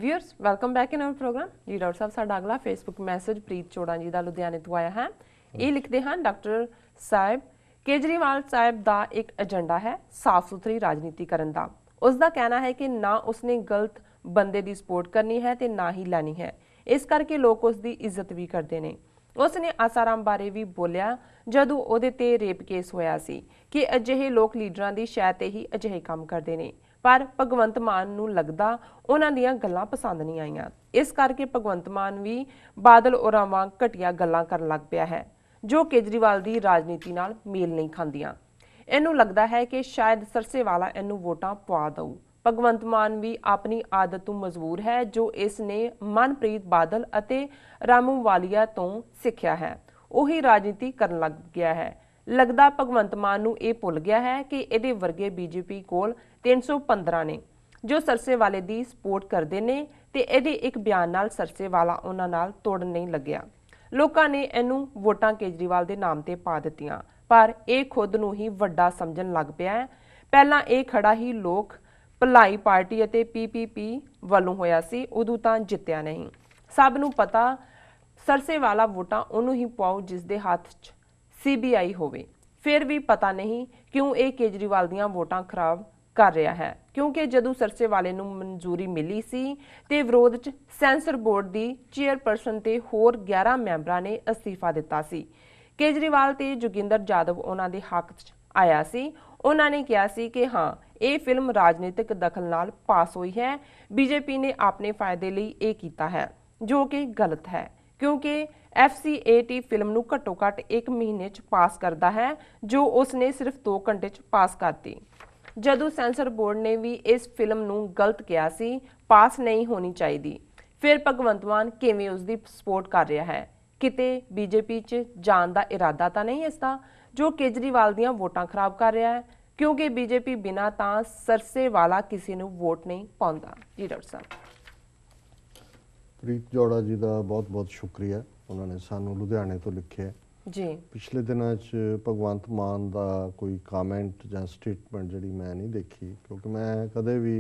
Viewers welcome back in our programme जी। Doctor साहब साडा अगला फेसबुक मैसेज प्रीत चोड़ा जी का लुधियाने तो आया है। ये लिखते हैं डॉक्टर साहब केजरीवाल साहब का एक एजेंडा है साफ सुथरी राजनीति करने का। उसका कहना है कि ना उसने गलत बंदे की सपोर्ट करनी है तो ना ही लैनी है, इस करके लोग उसकी इज्जत भी करते हैं। उसने आसाराम बारे भी बोलिया जदों ਉਹਦੇ ਤੇ रेप केस होया सी कि अजिहे लोग लीडरां दी शय ते ही अजिहे काम करते हैं, पर भगवंत मान नूं लगदा उन्हां दीयां गल्लां पसंद नहीं आईयां, इस करके भगवंत मान भी बादल होरां वांग घटिया गल्लां करन लग पिया है जो केजरीवाल दी राजनीति नाल मेल नहीं खांदियां। इहनूं लगदा है कि शायद सरसेवाला इहनूं वोटां पवा दऊ। भगवंत मान भी अपनी आदत तो मजबूर है जो इसने मनप्रीत बादल अते रामू वालिया तो सीखिया है, उही राजनीति करन लग गया है। लगदा भगवंत मान नूं इह भुल गया है कि इहदे वर्गे बीजेपी कोल 315 ने जो सरसेवाले दी सपोर्ट करते ने ते इहदे एक बयान नाल सरसेवाला उन्हां नाल तोड़न नहीं लग्या। लोकां ने इहनूं वोटां केजरीवाल दे नाम ते पा दित्तियां, पर इह खुद नूं ही वड्डा समझण लग पिया है। पहलां इह खड़ा ही लोक भलाई पार्टी अते पीपीपी वालों होया सी, उदों तां जित्तिया नहीं। सब नूं पता सरसेवाला वोटां उहनूं ही पाओ जिस दे हत्थ 'च सीबीआई होवे। फिर भी पता नहीं क्यों ये केजरीवाल दियां वोटां खराब कर रहा है, क्योंकि जदों सरसेवाले नूं मंजूरी मिली सी ते विरोध 'च सेंसर बोर्ड दी चेयरपर्सन ते होर 11 मैंबरां ने अस्तीफा दिता सी। केजरीवाल ते जोगिंदर यादव उन्हां दे हक 'च आया सी। उन्हां ने कहा सी कि हाँ ये फिल्म राजनीतिक दखल नाल पास हुई है, बीजेपी ने अपने फायदे लई ये कीता है जो कि गलत है, क्योंकि FCAT फिल्म नूं घट्टो घट्ट 1 महीने च पास करता है जो उसने सिर्फ 2 घंटे च पास करती। जदों सेंसर बोर्ड ने भी इस फिल्म नूं गलत किया सी पास नहीं होनी चाहिए, फिर भगवंत मान किवें उसकी सपोर्ट कर रहा है। किते बीजेपी च जाण दा इरादा तां नहीं इसदा जो केजरीवाल दियां वोटां खराब कर रहा है, क्योंकि बीजेपी बिना तां सरसेवाला किसी नूं वोट नहीं पाउंदा। जी डॉक्टर साहब। प्रीत जोड़ा जी का बहुत बहुत शुक्रिया, उन्होंने सानू लुधियाने तो लिखे जी। पिछले दिनों भगवंत मान का कोई कामेंट या स्टेटमेंट जी मैं नहीं देखी, क्योंकि मैं कदे भी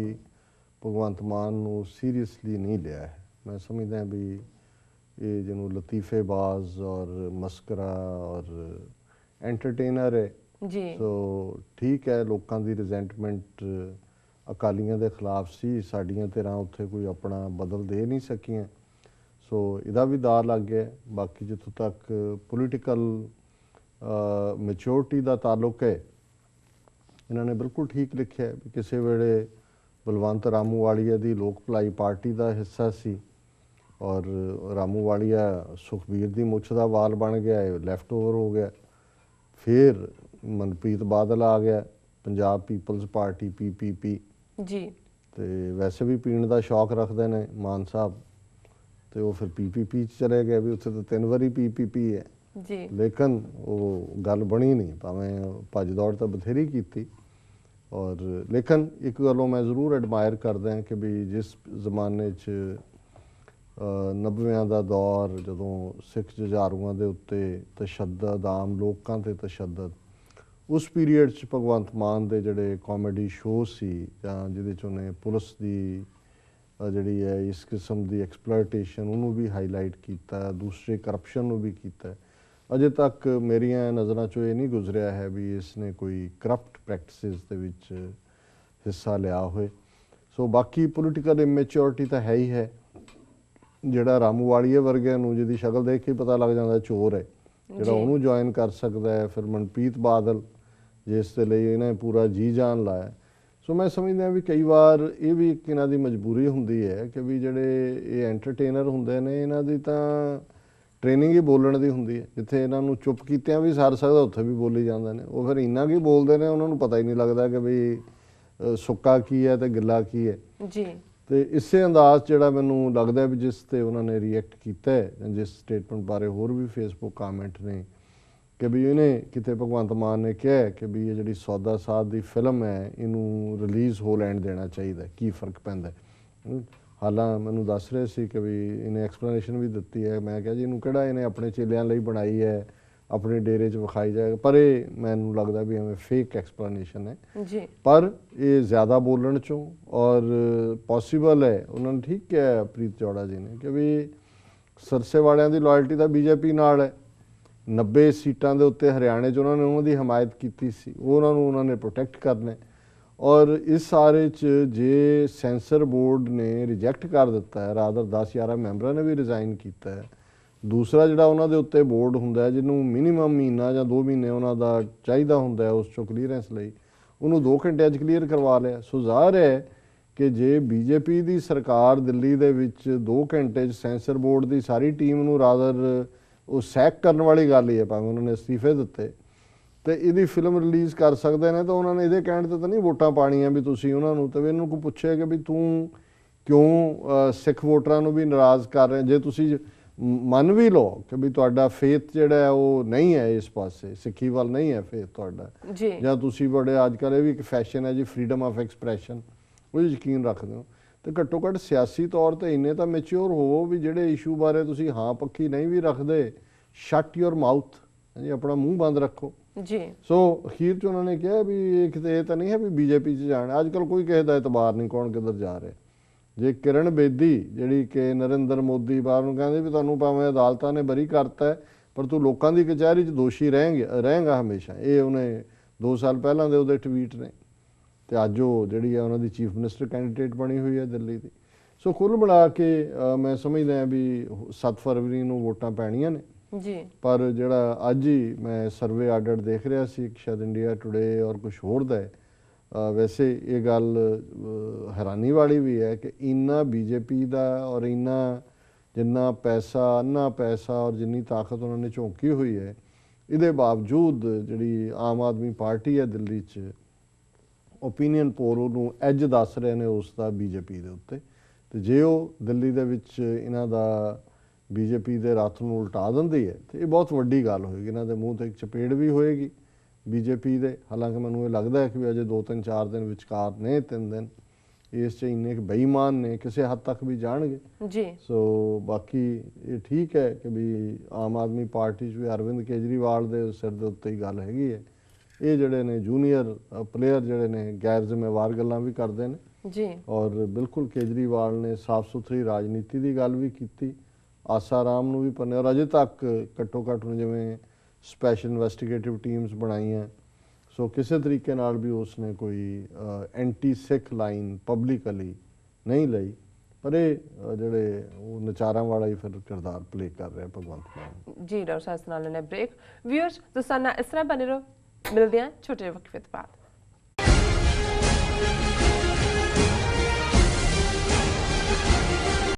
भगवंत मान नू सीरीयसली नहीं लिया है। मैं समझदा भी ये जिन्हों लतीफेबाज और मस्करा और एंटरटेनर है जी। सो ठीक है, लोगों की रिजेंटमेंट अकालियों के खिलाफ सी, साड़ियाँ धिरां उत्थे कोई अपना बदल दे नहीं सकियां, सो इहदा भी दा लग गया। बाकी जितों तक पोलिटिकल मैच्योरिटी का ताल्लुक है, इन्होंने बिल्कुल ठीक लिखा है। किसी वेले बलवंत रामू वालिया की लोक भलाई पार्टी का हिस्सा सी और रामू वालिया सुखबीर की मुछ का वाल बन गया, लैफ्ट ओवर हो गया। फिर मनप्रीत बादल आ गया, पंजाब पीपल्स पार्टी PPP जी। तो वैसे भी पीण का शौक रखते हैं मान साहब, तो वो फिर PPP चले गए भी, उत्थे तो 3 बारी PPP है जी। लेकिन वो गल बनी नहीं, भावें भज दौड़ तो बथेरी की। और लेकिन एक गलों मैं जरूर एडमायर करदा कि भी जिस जमाने 90वियां का दौर जदों सिख जुझारूआं दे उत्ते तशद्दद, आम लोगों ते तशद्दद, उस पीरीयड च भगवंत मान दे जड़े कॉमेडी शो सी जां जिहदे च उन्हें पुलिस की जिहड़ी है इस किस्म की एक्सप्लॉयटेशन उन्होंने भी हाईलाइट किया, दूसरे करप्शन भी किया। अजे तक मेरिया नज़रों चो ये नहीं गुजरिया है भी इसने कोई करप्ट प्रैक्टिसिस दे विच हिस्सा लिया होए। सो बाकी पोलिटिकल इमेच्योरिटी तो है ही है। जिहड़ा रामू वालिए वर्गे नूं जिहदी शक्ल देख के पता लग जाता चोर है, जिहड़ा उहनूं ज्वाइन कर सकता है। फिर मनप्रीत बादल जिस दे लई इन्हें पूरा जी जान लाया। सो मैं समझदा भी कई बार ये भी एक इन्हां दी मजबूरी हुंदी है कि भी जिहड़े ये एंटरटेनर हुंदे ने इन्हां दी तां ट्रेनिंग ही बोलण दी हुंदी है, जिथे इन्हां नूं चुप कीतियां भी सर सकदा उत्थे भी बोली जांदे ने। वो फिर इन्ना की बोलते हैं उन्होंने पता ही नहीं लगता कि भी सुक्का की है तो गिला की है जी। तो इसे अंदाज जोड़ा मैनू लगता भी जिस ते उन्होंने रिएक्ट किया है, जिस स्टेटमेंट बारे होर भी फेसबुक कामेंट ने कि भी इन्हें कितने भगवंत मान ने कहा है कि भी ये जी सौदा साध की फिल्म है इनू रिलीज़ हो लैन देना चाहिए, की फर्क पैंदा है। हालां मैनू दस रहे सी कि भी इन्हें एक्सप्लेनेशन भी दी है। मैं क्या जी इनू किहड़ा इन्हें अपने चेलियां लई बनाई है, ਆਪਣੇ ਡੇਰੇ 'ਚ ਵਿਖਾਈ ਜਾਏਗਾ, ਪਰ ਇਹ ਮੈਨੂੰ ਲੱਗਦਾ ਵੀ ਐਵੇਂ ਫੇਕ ਐਕਸਪਲੇਨੇਸ਼ਨ ਹੈ। ਜੀ ਪਰ ਇਹ ਜ਼ਿਆਦਾ ਬੋਲਣ ਚੋਂ ਔਰ ਪੋਸੀਬਲ ਹੈ, ਉਹਨਾਂ ਨੇ ਠੀਕ ਕਿਹਾ ਪ੍ਰੀਤ ਚੌੜਾ ਜੀ ਨੇ ਕਿ ਵੀ ਸਰਸੇ ਵਾਲਿਆਂ ਦੀ ਲਾਇਲਟੀ ਤਾਂ ਬੀਜੇਪੀ ਨਾਲ ਹੈ। 90 ਸੀਟਾਂ ਦੇ ਉੱਤੇ ਹਰਿਆਣੇ 'ਚ ਉਹਨਾਂ ਨੇ ਉਹਨਾਂ ਦੀ ਹਮਾਇਤ ਕੀਤੀ ਸੀ, ਉਹਨਾਂ ਨੂੰ ਉਹਨਾਂ ਨੇ ਪ੍ਰੋਟੈਕਟ ਕਰਨਾ ਹੈ। ਔਰ ਇਸ ਸਾਰੇ 'ਚ ਜੇ ਸੈਂਸਰ ਬੋਰਡ ਨੇ ਰਿਜੈਕਟ ਕਰ ਦਿੱਤਾ ਹੈ, ਰਾਦਰ 10-11 ਮੈਂਬਰਾਂ ਨੇ ਵੀ ਰਿਜ਼ਾਈਨ ਕੀਤਾ ਹੈ, ਦੂਸਰਾ ਜਿਹੜਾ ਉਹਨਾਂ ਦੇ ਉੱਤੇ ਬੋਰਡ ਹੁੰਦਾ ਹੈ ਜਿਹਨੂੰ ਮਿਨੀਮਮ ਮਹੀਨਾ ਜਾਂ 2 ਮਹੀਨੇ ਉਹਨਾਂ ਦਾ ਚਾਹੀਦਾ ਹੁੰਦਾ ਹੈ ਉਸ ਚੋਂ ਕਲੀਅਰੈਂਸ ਲਈ, ਉਹਨੂੰ 2 ਘੰਟਿਆਂ 'ਚ ਕਲੀਅਰ ਕਰਵਾ ਲਿਆ। ਸੋ ਜ਼ਾਹਰ ਹੈ ਕਿ ਜੇ ਬੀਜੇਪੀ ਦੀ ਸਰਕਾਰ ਦਿੱਲੀ ਦੇ ਵਿੱਚ 2 ਘੰਟੇ 'ਚ ਸੈਂਸਰ ਬੋਰਡ ਦੀ ਸਾਰੀ ਟੀਮ ਨੂੰ ਰਾਦਰ ਉਹ ਸੈਕ ਕਰਨ ਵਾਲੀ ਗੱਲ ਹੀ ਹੈ, ਭਾਵੇਂ ਉਹਨਾਂ ਨੇ ਅਸਤੀਫੇ ਦਿੱਤੇ ਤੇ ਇਹਦੀ ਫਿਲਮ ਰਿਲੀਜ਼ ਕਰ ਸਕਦੇ ਨੇ, ਤਾਂ ਉਹਨਾਂ ਨੇ ਇਹਦੇ ਕਹਿਣ ਤੇ ਤਾਂ ਨਹੀਂ ਵੋਟਾਂ ਪਾਣੀਆਂ ਵੀ ਤੁਸੀਂ ਉਹਨਾਂ ਨੂੰ, ਤੇ ਵੀ ਇਹਨੂੰ ਕੋਈ ਪੁੱਛੇ ਕਿ ਵੀ ਤੂੰ ਕਿਉਂ ਸਿੱਖ ਵੋਟਰਾਂ ਨੂੰ ਵੀ ਨਾਰਾਜ਼ ਕਰ ਰਹੇ। ਜੇ ਤੁਸੀਂ ਮੰਨ ਵੀ ਲਓ ਕਿ ਵੀ ਤੁਹਾਡਾ ਫੇਥ ਜਿਹੜਾ ਹੈ ਉਹ ਨਹੀਂ ਹੈ ਇਸ ਪਾਸੇ, ਸਿੱਖੀ ਵੱਲ ਨਹੀਂ ਹੈ ਫੇਥ ਤੁਹਾਡਾ, ਜੀ ਜਾਂ ਤੁਸੀਂ ਬੜੇ ਅੱਜ ਕੱਲ੍ਹ ਇਹ ਵੀ ਇੱਕ ਫੈਸ਼ਨ ਹੈ ਜੀ ਫਰੀडम ਆਫ ਐਕਸਪ੍ਰੈਸ਼ਨ, ਉਹ ਯਕੀਨ ਰੱਖਦੇ ਹੋ, ਤੇ ਘੱਟੋ ਘੱਟ ਸਿਆਸੀ ਤੌਰ ਤੇ ਇੰਨੇ ਤਾਂ ਮੈਚਿਓਰ ਹੋਵੋ ਵੀ ਜਿਹੜੇ ਇਸ਼ੂ ਬਾਰੇ ਤੁਸੀਂ ਹਾਂ ਪੱਖੀ ਨਹੀਂ ਵੀ ਰੱਖਦੇ, ਸ਼ਟ ਯੋਰ ਮਾਊਥ, ਜੀ ਆਪਣਾ ਮੂੰਹ ਬੰਦ ਰੱਖੋ। ਜੀ ਸੋ ਅਖੀਰ 'ਚ ਉਹਨਾਂ ਨੇ ਕਿਹਾ ਵੀ ਇਹ ਕਿਤੇ ਇਹ ਤਾਂ ਨਹੀਂ ਹੈ ਵੀ ਬੀਜੇਪੀ 'ਚ ਜਾਣਾ, ਅੱਜ ਕੱਲ੍ਹ ਕੋਈ ਕਿਸੇ ਦਾ ਇਤਬਾਰ ਨਹੀਂ ਕੌਣ ਕਿੱਧਰ ਜਾ ਰਿਹਾ। ਜੇ ਕਿਰਨ ਬੇਦੀ ਜਿਹੜੀ ਕਿ ਨਰਿੰਦਰ ਮੋਦੀ ਬਾਹਰ ਨੂੰ ਕਹਿੰਦੇ ਵੀ ਤੁਹਾਨੂੰ ਭਾਵੇਂ ਅਦਾਲਤਾਂ ਨੇ ਬਰੀ ਕਰਤਾ ਹੈ ਪਰ ਤੂੰ ਲੋਕਾਂ ਦੀ ਕਚਹਿਰੀ 'ਚ ਦੋਸ਼ੀ ਰਹੇਗਾ ਹਮੇਸ਼ਾ, ਇਹ ਉਹਨੇ 2 ਸਾਲ ਪਹਿਲਾਂ ਦੇ ਉਹਦੇ ਟਵੀਟ ਨੇ, ਤੇ ਅੱਜ ਉਹ ਜਿਹੜੀ ਹੈ ਉਹਨਾਂ ਦੀ ਚੀਫ ਮਿਨਿਸਟਰ ਕੈਂਡੀਡੇਟ ਬਣੀ ਹੋਈ ਹੈ ਦਿੱਲੀ ਦੀ। ਸੋ ਕੁੱਲ ਮਿਲਾ ਕੇ ਮੈਂ ਸਮਝਦਾ ਹਾਂ ਵੀ 7 ਫਰਵਰੀ ਨੂੰ ਵੋਟਾਂ ਪੈਣੀਆਂ ਨੇ ਜੀ। ਪਰ ਜਿਹੜਾ ਅੱਜ ਹੀ ਮੈਂ ਸਰਵੇ ਆਡਰ ਦੇਖ ਰਿਹਾ ਸੀ ਸ਼ਾਇਦ ਇੰਡੀਆ ਟੁਡੇ ਔਰ ਕੁਝ ਹੋਰ ਦਾ ਹੈ, ਵੈਸੇ ਇਹ ਗੱਲ ਹੈਰਾਨੀ ਵਾਲੀ ਵੀ ਹੈ ਕਿ ਇੰਨਾ ਬੀਜੇਪੀ ਦਾ ਔਰ ਇੰਨਾ ਜਿੰਨਾ ਪੈਸਾ ਅੰਨਾ ਪੈਸਾ ਔਰ ਜਿੰਨੀ ਤਾਕਤ ਉਹਨਾਂ ਨੇ ਝੋਂਕੀ ਹੋਈ ਹੈ, ਇਹਦੇ ਬਾਵਜੂਦ ਜਿਹੜੀ ਆਮ ਆਦਮੀ ਪਾਰਟੀ ਹੈ ਦਿੱਲੀ 'ਚ, ਓਪੀਨੀਅਨ ਪੋਲ ਉਹਨੂੰ ਐਜ ਦੱਸ ਰਹੇ ਨੇ ਉਸ ਦਾ ਬੀਜੇਪੀ ਦੇ ਉੱਤੇ, ਤੇ ਜੇ ਉਹ ਦਿੱਲੀ ਦੇ ਵਿੱਚ ਇਹਨਾਂ ਦਾ ਬੀਜੇਪੀ ਦੇ ਰੱਥ ਨੂੰ ਉਲਟਾ ਦਿੰਦੀ ਹੈ ਤੇ ਇਹ ਬਹੁਤ ਵੱਡੀ ਗੱਲ ਹੋਏਗੀ, ਇਹਨਾਂ ਦੇ ਮੂੰਹ ਤੇ ਇੱਕ ਚਪੇੜ ਵੀ ਹੋਏਗੀ ਬੀਜੇਪੀ ਦੇ। ਹਾਲਾਂਕਿ ਮੈਨੂੰ ਇਹ ਲੱਗਦਾ ਹੈ ਕਿ ਵੀ ਅਜੇ 2-3-4 ਦਿਨ ਵਿਚਕਾਰ ਨੇ, 3 ਦਿਨ ਇਸ 'ਚ ਇੰਨੇ ਬੇਈਮਾਨ ਨੇ ਕਿਸੇ ਹੱਦ ਤੱਕ ਵੀ ਜਾਣਗੇ ਜੀ। ਸੋ ਬਾਕੀ ਇਹ ਠੀਕ ਹੈ ਕਿ ਵੀ ਆਮ ਆਦਮੀ ਪਾਰਟੀ 'ਚ ਵੀ ਅਰਵਿੰਦ ਕੇਜਰੀਵਾਲ ਦੇ ਸਿਰ ਦੇ ਉੱਤੇ ਹੀ ਗੱਲ ਹੈਗੀ ਹੈ, ਇਹ ਜਿਹੜੇ ਨੇ ਜੂਨੀਅਰ ਪਲੇਅਰ ਜਿਹੜੇ ਨੇ ਗੈਰ ਜ਼ਿੰਮੇਵਾਰ ਗੱਲਾਂ ਵੀ ਕਰਦੇ ਨੇ ਜੀ। ਔਰ ਬਿਲਕੁਲ ਕੇਜਰੀਵਾਲ ਨੇ ਸਾਫ਼ ਸੁਥਰੀ ਰਾਜਨੀਤੀ ਦੀ ਗੱਲ ਵੀ ਕੀਤੀ, ਆਸਾਰਾਮ ਨੂੰ ਵੀ ਪੰਨੇ, ਔਰ ਅਜੇ ਤੱਕ ਘੱਟੋ ਘੱਟ ਜਿਵੇਂ ਸਪੈਸ਼ਲ ਇਨਵੈਸਟੀਗੇਟਿਵ ਟੀਮਸ ਬਣਾਈਆਂ, ਸੋ ਕਿਸੇ ਤਰੀਕੇ ਨਾਲ ਵੀ ਉਸਨੇ ਕੋਈ ਐਂਟੀ ਸਿੱਖ ਲਾਈਨ ਪਬਲਿਕਲੀ ਨਹੀਂ ਲਈ, ਪਰ ਇਹ ਜਿਹੜੇ ਉਹ ਨਚਾਰਾਂ ਵਾਲਾ ਹੀ ਫਿਰ ਕਿਰਦਾਰ ਪਲੇ ਕਰ ਰਿਹਾ ਭਗਵੰਤ ਮਾਨ। ਜੀ ਡਾਕਟਰ ਸਾਹਿਬ ਨਾਲ ਨੇ ਬ੍ਰੇਕ। ਵਿਊਅਰਸ ਤੁਸੀਂ ਨਾਲ ਇਸ ਤਰ੍ਹਾਂ ਬਣੇ ਰਹੋ, ਮਿਲਦੇ ਹਾਂ ਛੋਟੇ ਵਕਫੇ ਤੋਂ ਬਾਅਦ।